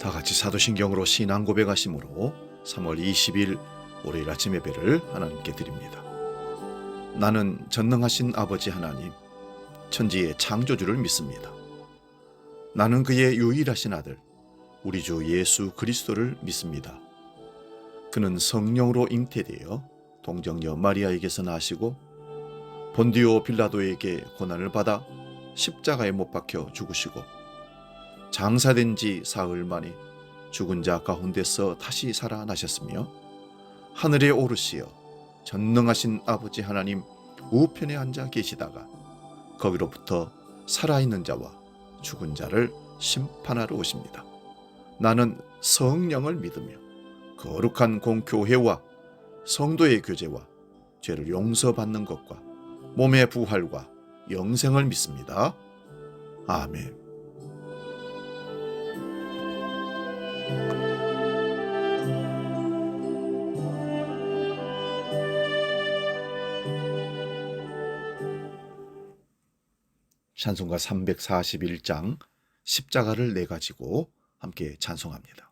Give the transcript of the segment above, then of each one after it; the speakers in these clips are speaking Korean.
다 같이 사도신경으로 신앙 고백하심으로 3월 20일 월요일 아침 예배를 하나님께 드립니다. 나는 전능하신 아버지 하나님, 천지의 창조주를 믿습니다. 나는 그의 유일하신 아들, 우리 주 예수 그리스도를 믿습니다. 그는 성령으로 잉태되어 동정녀 마리아에게서 나시고 본디오 빌라도에게 고난을 받아 십자가에 못 박혀 죽으시고 장사된 지 사흘 만에 죽은 자 가운데서 다시 살아나셨으며 하늘에 오르시어 전능하신 아버지 하나님 우편에 앉아 계시다가 거기로부터 살아있는 자와 죽은 자를 심판하러 오십니다. 나는 성령을 믿으며 거룩한 공교회와 성도의 교제와 죄를 용서받는 것과 몸의 부활과 영생을 믿습니다. 아멘. 찬송가 341장 십자가를 내 가지고 함께 찬송합니다.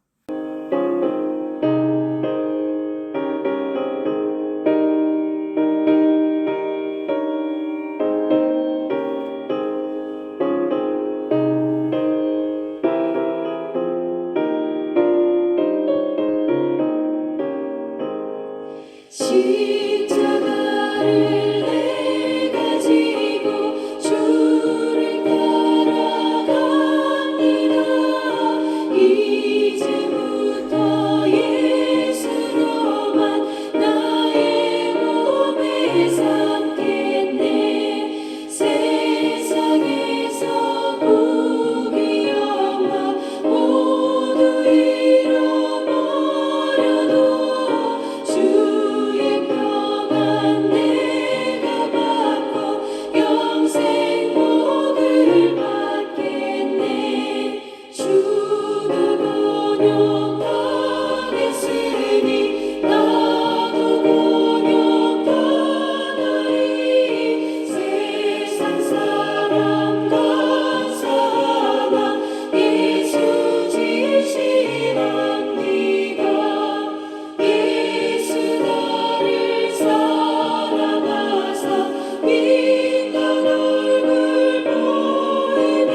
십자가를 내 가지고 주를 따라갑니다. 이제부터 예수로만 나의 몸에 삼겠네. 세상에서 부귀 영화 모두 잃어버려도 주의 평안 내가 받고 영생 복을 받겠네. 주가 번영당했으니 나도 번영당하리. 세상 사람 감사하나 예수 진실합니다. 예수 나를 사랑하사 빛난 얼굴 보이며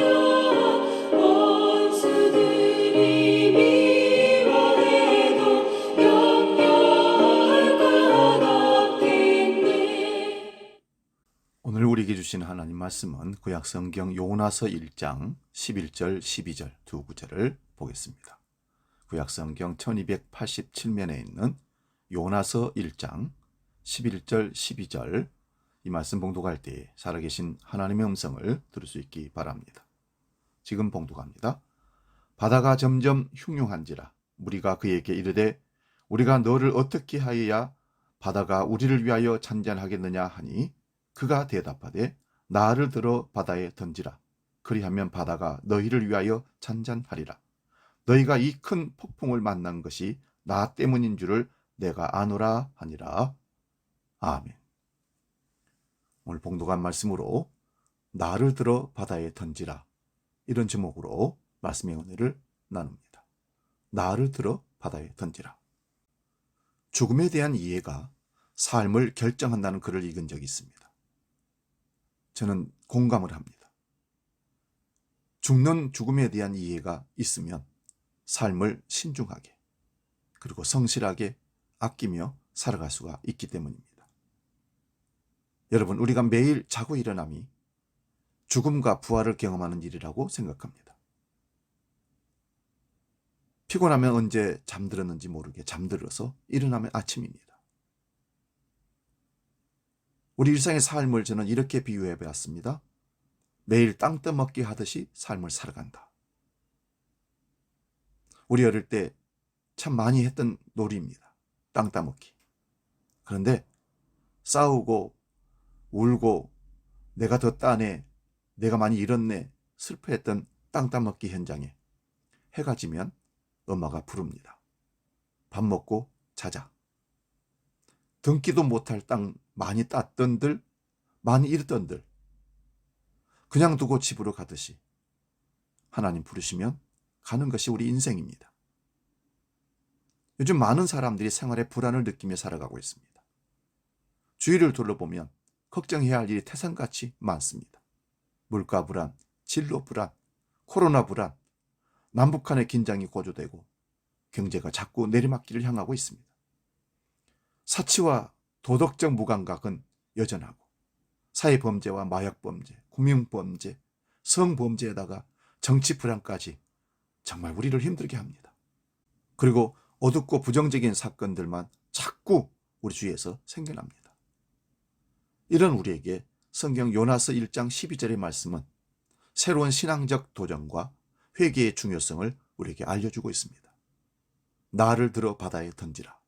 원수들이 미워해도 영영할 것 없겠네. 오늘 우리에게 주신 하나님 말씀은 구약성경 요나서 1장 11절 12절 두 구절을 보겠습니다. 구약성경 1287면에 있는 요나서 1장 11절 12절 이 말씀 봉독할 때 살아계신 하나님의 음성을 들을 수 있기 바랍니다. 지금 봉독합니다. 바다가 점점 흉흉한지라 무리가 그에게 이르되 우리가 너를 어떻게 하여야 바다가 우리를 위하여 잔잔하겠느냐 하니 그가 대답하되 나를 들어 바다에 던지라. 그리하면 바다가 너희를 위하여 잔잔하리라. 너희가 이 큰 폭풍을 만난 것이 나 때문인 줄을 내가 아노라 하니라. 아멘. 오늘 봉독한 말씀으로 나를 들어 바다에 던지라, 이런 제목으로 말씀의 은혜를 나눕니다. 나를 들어 바다에 던지라. 죽음에 대한 이해가 삶을 결정한다는 글을 읽은 적이 있습니다. 저는 공감을 합니다. 죽는 죽음에 대한 이해가 있으면 삶을 신중하게 그리고 성실하게 아끼며 살아갈 수가 있기 때문입니다. 여러분, 우리가 매일 자고 일어남이 죽음과 부활을 경험하는 일이라고 생각합니다. 피곤하면 언제 잠들었는지 모르게 잠들어서 일어나면 아침입니다. 우리 일상의 삶을 저는 이렇게 비유해 보았습니다. 매일 땅 떠먹기 하듯이 삶을 살아간다. 우리 어릴 때 참 많이 했던 놀이입니다. 땅 따먹기. 그런데 싸우고 울고 내가 더 따네, 내가 많이 잃었네 슬퍼했던 땅 따먹기 현장에 해가 지면 엄마가 부릅니다. 밥 먹고 자자. 등기도 못할 땅 많이 땄던들, 많이 잃었던들 그냥 두고 집으로 가듯이 하나님 부르시면 가는 것이 우리 인생입니다. 요즘 많은 사람들이 생활에 불안을 느끼며 살아가고 있습니다. 주위를 둘러보면 걱정해야 할 일이 태산같이 많습니다. 물가 불안, 진로 불안, 코로나 불안, 남북한의 긴장이 고조되고 경제가 자꾸 내리막길을 향하고 있습니다. 사치와 도덕적 무감각은 여전하고 사회범죄와 마약범죄, 금융범죄, 성범죄에다가 정치 불안까지 정말 우리를 힘들게 합니다. 그리고 어둡고 부정적인 사건들만 자꾸 우리 주위에서 생겨납니다. 이런 우리에게 성경 요나서 1장 12절의 말씀은 새로운 신앙적 도전과 회개의 중요성을 우리에게 알려주고 있습니다. 나를 들어 바다에 던지라.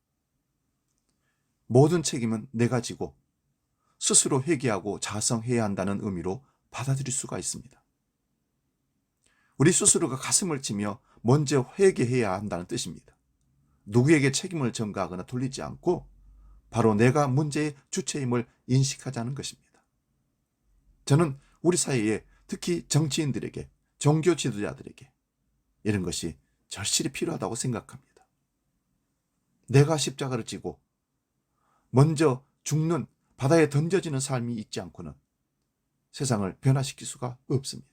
모든 책임은 내가 지고 스스로 회개하고 자성해야 한다는 의미로 받아들일 수가 있습니다. 우리 스스로가 가슴을 치며 먼저 회개해야 한다는 뜻입니다. 누구에게 책임을 전가하거나 돌리지 않고 바로 내가 문제의 주체임을 인식하자는 것입니다. 저는 우리 사회에 특히 정치인들에게, 종교 지도자들에게 이런 것이 절실히 필요하다고 생각합니다. 내가 십자가를 지고 먼저 죽는, 바다에 던져지는 삶이 있지 않고는 세상을 변화시킬 수가 없습니다.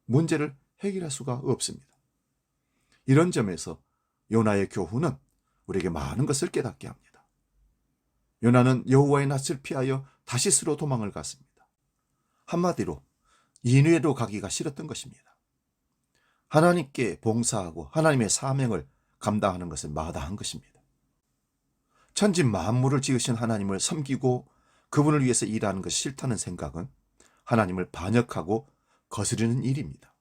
문제를 해결할 수가 없습니다. 이런 점에서 요나의 교훈은 우리에게 많은 것을 깨닫게 합니다. 요나는 여호와의 낯을 피하여 다시스로 도망을 갔습니다. 한마디로 니느웨로 가기가 싫었던 것입니다. 하나님께 봉사하고 하나님의 사명을 감당하는 것을 마다한 것입니다. 천지 만물을 지으신 하나님을 섬기고 그분을 위해서 일하는 것이 싫다는 생각은 하나님을 반역하고 거스르는 일입니다.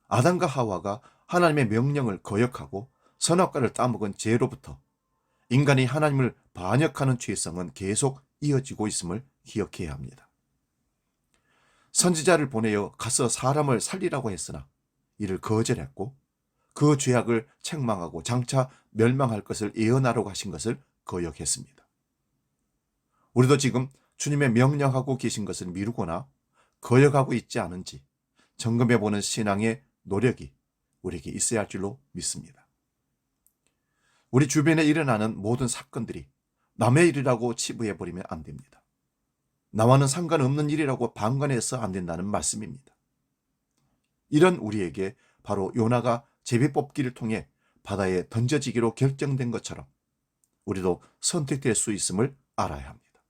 아담과 하와가 하나님의 명령을 거역하고 선악과를 따먹은 죄로부터 인간이 하나님을 반역하는 죄성은 계속 이어지고 있음을 기억해야 합니다. 선지자를 보내어 가서 사람을 살리라고 했으나 이를 거절했고 그 죄악을 책망하고 장차 멸망할 것을 예언하라고 하신 것을 거역했습니다. 우리도 지금 주님의 명령하고 계신 것을 미루거나 거역하고 있지 않은지 점검해보는 신앙의 노력이 우리에게 있어야 할 줄로 믿습니다. 우리 주변에 일어나는 모든 사건들이 남의 일이라고 치부해버리면 안 됩니다. 나와는 상관없는 일이라고 방관해서 안 된다는 말씀입니다. 이런 우리에게 바로 요나가 제비뽑기를 통해 바다에 던져지기로 결정된 것처럼 우리도 선택될 수 있음을 알아야 합니다.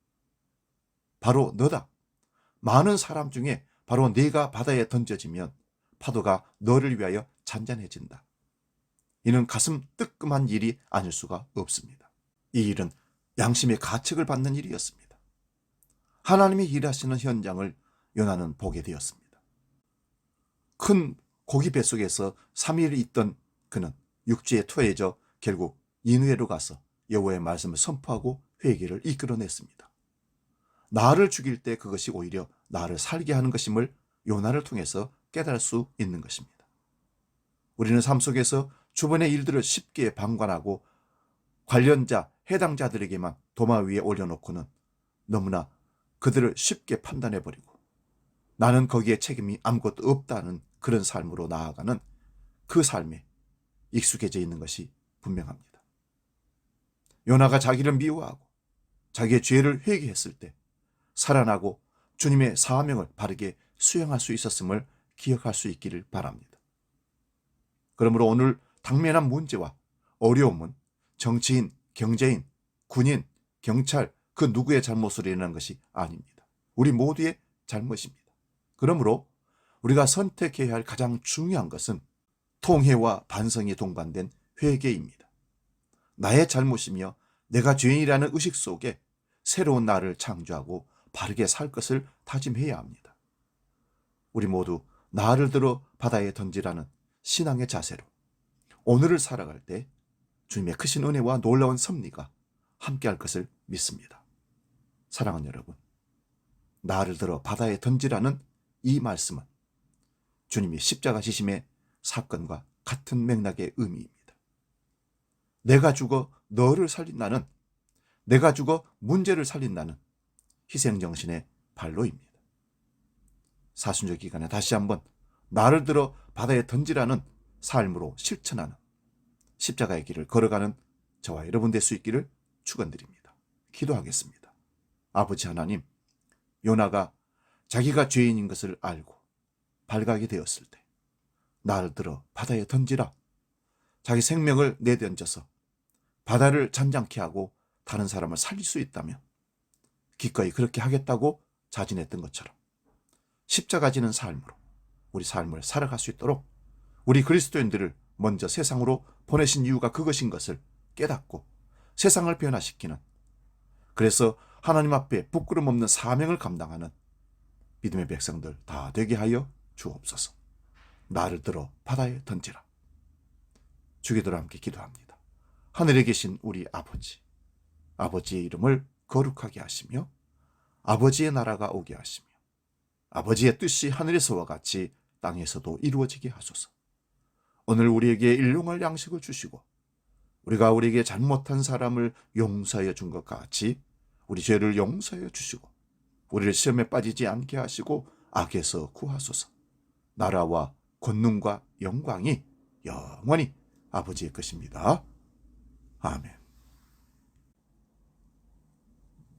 바로 너다. 많은 사람 중에 바로 네가 바다에 던져지면 파도가 너를 위하여 잔잔해진다. 이는 가슴 뜨끔한 일이 아닐 수가 없습니다. 이 일은 양심의 가책을 받는 일이었습니다. 하나님이 일하시는 현장을 요나는 보게 되었습니다. 큰 고기 뱃속에서 3일 있던 그는 육지에 토해져 결국 니느웨로 가서 여호와의 말씀을 선포하고 회개를 이끌어냈습니다. 나를 죽일 때 그것이 오히려 나를 살게 하는 것임을 요나를 통해서 깨달을 수 있는 것입니다. 우리는 삶 속에서 주변의 일들을 쉽게 방관하고 관련자, 해당자들에게만 도마 위에 올려놓고는 너무나 그들을 쉽게 판단해버리고 나는 거기에 책임이 아무것도 없다는 그런 삶으로 나아가는 그 삶에 익숙해져 있는 것이 분명합니다. 요나가 자기를 미워하고 자기의 죄를 회개했을 때 살아나고 주님의 사명을 바르게 수행할 수 있었음을 기억할 수 있기를 바랍니다. 그러므로 오늘 당면한 문제와 어려움은 정치인, 경제인, 군인, 경찰 그 누구의 잘못으로 일어난 것이 아닙니다. 우리 모두의 잘못입니다. 그러므로 우리가 선택해야 할 가장 중요한 것은 통회와 반성이 동반된 회개입니다. 나의 잘못이며 내가 죄인이라는 의식 속에 새로운 나를 창조하고 바르게 살 것을 다짐해야 합니다. 우리 모두 나를 들어 바다에 던지라는 신앙의 자세로 오늘을 살아갈 때 주님의 크신 은혜와 놀라운 섭리가 함께할 것을 믿습니다. 사랑하는 여러분, 나를 들어 바다에 던지라는 이 말씀은 주님이 십자가 지심의 사건과 같은 맥락의 의미입니다. 내가 죽어 너를 살린다는, 내가 죽어 문제를 살린다는 희생정신의 발로입니다. 사순절 기간에 다시 한번 나를 들어 바다에 던지라는 삶으로 실천하는 십자가의 길을 걸어가는 저와 여러분 될 수 있기를 축원드립니다. 기도하겠습니다. 아버지 하나님, 요나가 자기가 죄인인 것을 알고 발각이 되었을 때 나를 들어 바다에 던지라. 자기 생명을 내던져서 바다를 잔잔케 하고 다른 사람을 살릴 수 있다면 기꺼이 그렇게 하겠다고 자진했던 것처럼 십자가 지는 삶으로 우리 삶을 살아갈 수 있도록 우리 그리스도인들을 먼저 세상으로 보내신 이유가 그것인 것을 깨닫고 세상을 변화시키는, 그래서 하나님 앞에 부끄럼 없는 사명을 감당하는 믿음의 백성들 다 되게 하여 주옵소서. 나를 들어 바다에 던지라. 주기도로 함께 기도합니다. 하늘에 계신 우리 아버지, 아버지의 이름을 거룩하게 하시며 아버지의 나라가 오게 하시며 아버지의 뜻이 하늘에서와 같이 땅에서도 이루어지게 하소서. 오늘 우리에게 일용할 양식을 주시고 우리가 우리에게 잘못한 사람을 용서하여 준 것 같이 우리 죄를 용서하여 주시고 우리를 시험에 빠지지 않게 하시고 악에서 구하소서. 나라와 권능과 영광이 영원히 아버지의 것입니다. 아멘.